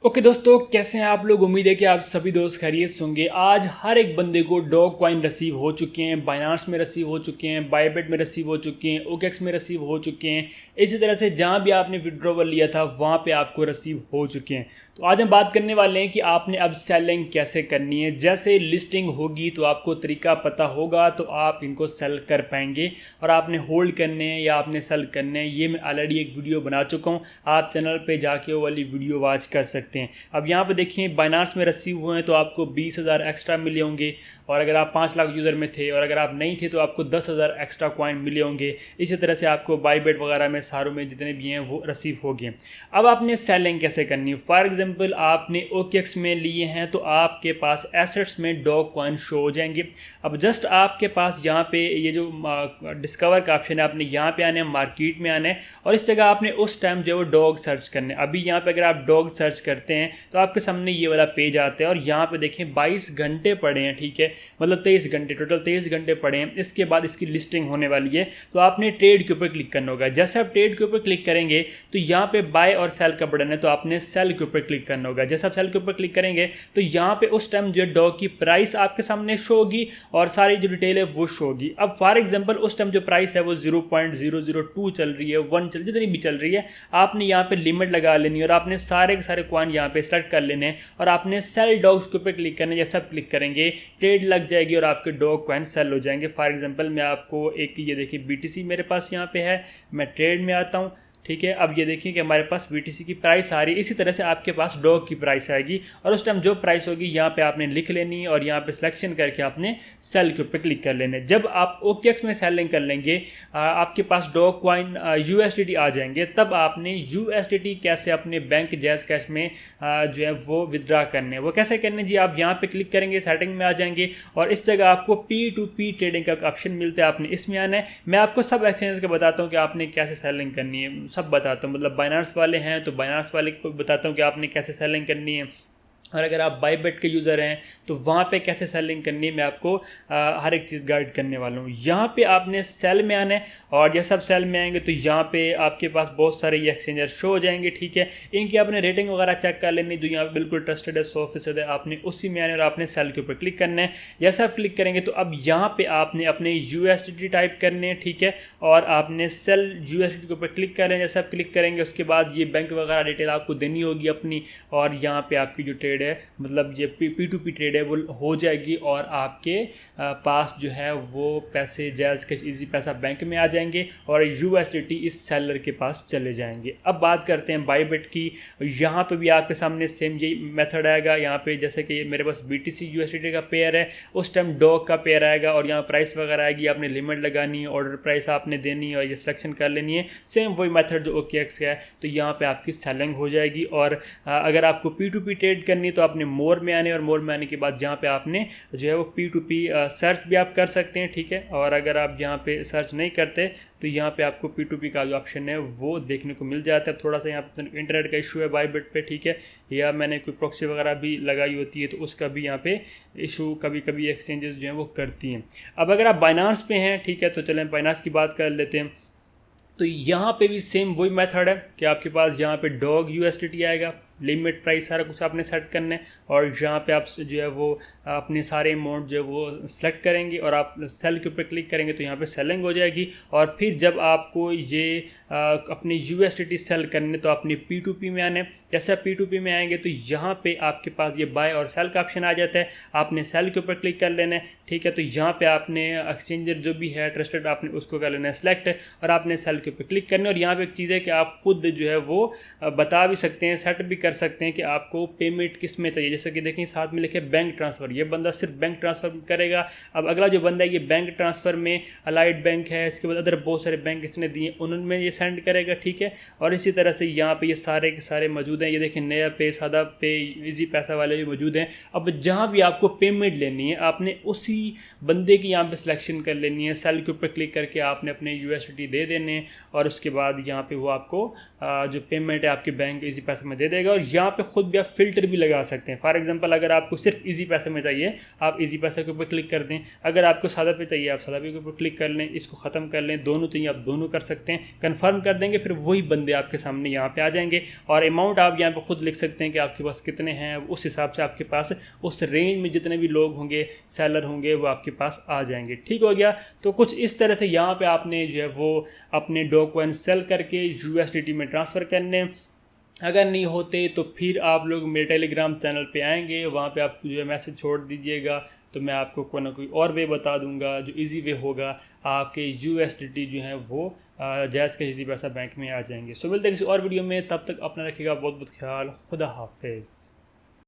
Okay दोस्तों, कैसे हैं आप लोग। उम्मीद है कि आप सभी दोस्त खैरियत से होंगे। आज हर एक बंदे को डॉग कॉइन रिसीव हो चुके हैं, बाइनांस में रिसीव हो चुके हैं, बायबिट में रिसीव हो चुके हैं, ओकेक्स में रिसीव हो चुके हैं। इसी तरह से जहां भी आपने विड्रॉवल लिया था वहां पे आपको रिसीव हो चुके हैं। तो आज हम बात करने वाले हैं कि आपने अब सेलिंग कैसे करनी है। जैसे लिस्टिंग होगी तो आपको तरीका पता होगा तो आप इनको सेल कर पाएंगे, और आपने होल्ड करने हैं या आपने सेल करने हैं ये मैं ऑलरेडी एक वीडियो बना चुका हूँ। आप चैनल पे जाके वो वाली वीडियो वॉच कर सकते हैं। अब यहाँ पे देखिए, बाइनांस में रिसीव हुए हैं तो आपको 20,000 एक्स्ट्रा मिले होंगे, और अगर आप 5 लाख यूज़र में थे और अगर आप नहीं थे तो आपको 10,000 एक्स्ट्रा कॉइन मिले होंगे। इसी तरह से आपको बायबिट वगैरह में सारों में जितने भी हैं वो रिसीव हो गए। अब आपने सेलिंग कैसे करनी है। फॉर एग्जांपल आपने ओकेक्स में लिए हैं तो आपके पास एसेट्स में डॉग कॉइन शो हो जाएंगे। अब जस्ट आपके पास यहाँ पे ये जो डिस्कवर का ऑप्शन है, आपने यहाँ पे आना है, मार्केट में आना है, और इस जगह आपने उस टाइम जो है वो डॉग सर्च करने। अभी यहाँ पे अगर आप डॉग सर्च करते हैं तो आपके सामने ये वाला पेज आता है, और यहाँ पे देखें 22 घंटे पड़े हैं, ठीक है, मतलब 23 घंटे, टोटल 23 घंटे पड़े हैं। इसके बाद इसकी लिस्टिंग होने वाली है, तो आपने ट्रेड के ऊपर क्लिक करना होगा। जैसे आप ट्रेड के ऊपर क्लिक करेंगे तो यहाँ पे बाय और सेल का बटन है, तो आपने सेल के ऊपर क्लिक करना होगा। जैसे आप सेल के ऊपर क्लिक करेंगे तो यहाँ पे उस टाइम जो डॉग की प्राइस आपके सामने शो होगी और सारी जो डिटेल है वो शो होगी। अब फॉर एग्जाम्पल उस टाइम जो प्राइस है वो 0.002 चल रही है, 1 चल, जितनी भी चल रही है, आपने यहाँ पे लिमिट लगा लेनी है और आपने सारे के सारे कॉइन यहाँ पे सेलेक्ट कर लेने हैं, और आपने सेल डॉग्स के ऊपर क्लिक करना है। जैसा आप क्लिक करेंगे ट्रेड लग जाएगी और आपके डॉग कॉइन सेल हो जाएंगे। फॉर एग्जांपल मैं आपको एक, ये देखिए बीटीसी मेरे पास यहाँ पे है, मैं ट्रेड में आता हूँ, ठीक है। अब ये देखिए कि हमारे पास बीटीसी की प्राइस आ रही है। इसी तरह से आपके पास डॉग की प्राइस आएगी, और उस टाइम जो प्राइस होगी यहाँ पे आपने लिख लेनी है, और यहाँ पे सिलेक्शन करके आपने सेल के ऊपर क्लिक कर लेना है। जब आप ओकेक्स में सेलिंग कर लेंगे, आपके पास डॉग कॉइन यूएसडीटी आ जाएंगे, तब आपने यूएसडीटी कैसे अपने बैंक जैज कैश में जो है वो विदड्रा करने, वो कैसे करने जी। आप यहाँ पे क्लिक करेंगे, सेटिंग में आ जाएंगे, और इस जगह आपको P2P ट्रेडिंग का ऑप्शन मिलता है, आपने इसमें आना है। मैं आपको सब एक्सचेंज के बताता हूँ कि आपने कैसे सेलिंग करनी है, सब बताता हूँ। मतलब बाइनांस वाले हैं तो बाइनांस वाले को बताता हूँ कि आपने कैसे सेलिंग करनी है, और अगर आप बायबिट के यूज़र हैं तो वहाँ पे कैसे सेलिंग करनी है मैं आपको हर एक चीज़ गाइड करने वाला हूँ। यहाँ पे आपने सेल में आना है, और जैसे आप सेल में आएंगे तो यहाँ पे आपके पास बहुत सारे ये एक्सचेंजर शो हो जाएंगे, ठीक है। इनकी आपने रेटिंग वगैरह चेक कर लेनी, जो यहाँ पे बिल्कुल ट्रस्टेड है, 100% है, आपने उसी में आने और आपने सेल के ऊपर क्लिक करना है। जैसे आप क्लिक करेंगे तो अब यहाँ पर आपने अपने यूएसडीटी टाइप करने हैं, ठीक है, और आपने सेल यूएसडीटी के ऊपर क्लिक करें। जैसे आप क्लिक करेंगे उसके बाद ये बैंक वगैरह डिटेल आपको देनी होगी अपनी, और यहाँ पर आपकी जो ट्रेड है, मतलब ये P2P ट्रेड है वो हो जाएगी, और आपके पास जो है वो पैसे जैज कैश इजी पैसा बैंक में आ जाएंगे, और यूएसडीटी इस सेलर के पास चले जाएंगे। अब बात करते हैं बायबिट की। यहाँ पे भी आपके सामने सेम यही मेथड आएगा। यहाँ पे जैसे कि मेरे पास BTC USDT का पेयर है, उस टाइम डॉग का पेयर आएगा, और यहाँ प्राइस वगैरह आएगी, आपने लिमिट लगानी है, ऑर्डर प्राइस आपने देनी है, और ये सिलेक्शन कर लेनी है। सेम वही मेथड जो OKX का है, तो यहाँ पे आपकी सेलिंग हो जाएगी। और अगर आपको P2P ट्रेड करनी तो आपने मोर में आने, और मोर में आने के बाद यहाँ पे आपने जो है वो P2P सर्च भी आप कर सकते हैं, ठीक है। और अगर आप यहाँ पे सर्च नहीं करते तो यहाँ पे आपको P2P का जो ऑप्शन है वो देखने को मिल जाता है। थोड़ा सा यहाँ पे इंटरनेट का इशू है बायबिट पे, ठीक है, या मैंने कोई प्रॉक्सी वगैरह भी लगाई होती है तो उसका भी यहाँ पे इशू कभी कभी एक्सचेंजेस जो हैं वो करती हैं। अब अगर आप बाइनांस पे हैं, ठीक है, तो चलें बाइनांस की बात कर लेते हैं। तो यहाँ पे भी सेम वही मेथड है कि आपके पास यहाँ पे डॉग USDT आएगा, लिमिट प्राइस सारा कुछ आपने सेट करना है, और यहाँ पे आप जो है वो अपने सारे अमाउंट जो है वो सेलेक्ट करेंगे, और आप सेल के ऊपर क्लिक करेंगे तो यहाँ पे सेलिंग हो जाएगी। और फिर जब आपको ये अपने USDT सेल करने तो आपने P2P में आने। जैसे आप P2P में आएंगे तो यहाँ पे आपके पास ये बाय और सेल का ऑप्शन आ जाता है, आपने सेल के ऊपर क्लिक कर लेना है, ठीक है। तो यहाँ पे आपने एक्सचेंजर जो भी है ट्रस्टेड आपने उसको कर लेना है सेलेक्ट, और आपने सेल के ऊपर क्लिक करना है। और यहाँ पे एक चीज़ है कि आप खुद जो है वो बता भी सकते हैं, सेट भी कर सकते हैं कि आपको पेमेंट किस में चाहिए। जैसे कि देखें साथ में लिखे बैंक ट्रांसफ़र, ये बंदा सिर्फ बैंक ट्रांसफ़र करेगा। अब अगला जो बंदा है ये बैंक ट्रांसफ़र में अलाइड बैंक है, इसके बाद अदर बहुत सारे बैंक इसने दिए, उनमें ये सेंड करेगा, ठीक है। और इसी तरह से यहाँ पे ये सारे के सारे मौजूद हैं। ये देखें नया पे, सादा पे, इजी पैसा वाले भी मौजूद हैं। अब जहाँ भी आपको पेमेंट लेनी है आपने उसी बंदे की यहाँ पे सिलेक्शन कर लेनी है, सेल के ऊपर क्लिक करके आपने अपने USDT दे देने, और उसके बाद यहाँ पे वो आपको जो पेमेंट है आपके बैंक इजी पैसा में दे देगा। और यहाँ पे खुद भी आप फिल्टर भी लगा सकते हैं। फॉर एग्जांपल अगर आपको सिर्फ इजी पैसे में चाहिए आप इजी पैसे के ऊपर क्लिक कर दें, अगर आपको सादा पे चाहिए आप सादा पे के ऊपर क्लिक कर लें, इसको ख़त्म कर लें, दोनों चाहिए आप दोनों कर सकते हैं, कन्फर्म कर देंगे, फिर वही बंदे आपके सामने यहाँ पे आ जाएंगे और अमाउंट आप यहाँ पे खुद लिख सकते हैं कि आपके पास कितने हैं, उस हिसाब से आपके पास उस रेंज में जितने भी लोग होंगे सेलर होंगे वो आपके पास आ जाएंगे। ठीक हो गया। तो कुछ इस तरह से यहाँ पे आपने जो है वो अपने डॉग कॉइन सेल करके USDT में ट्रांसफ़र करने। अगर नहीं होते तो फिर आप लोग मेरे टेलीग्राम चैनल पे आएंगे, वहाँ पे आप जो है मैसेज छोड़ दीजिएगा, तो मैं आपको कोई ना कोई और वे बता दूंगा जो इजी वे होगा, आपके USDT जो है वो जैज़ के इजी पैसा बैंक में आ जाएंगे। सो मिलते हैं किसी और वीडियो में, तब तक अपना रखिएगा बहुत बहुत ख्याल। खुदा हाफिज़।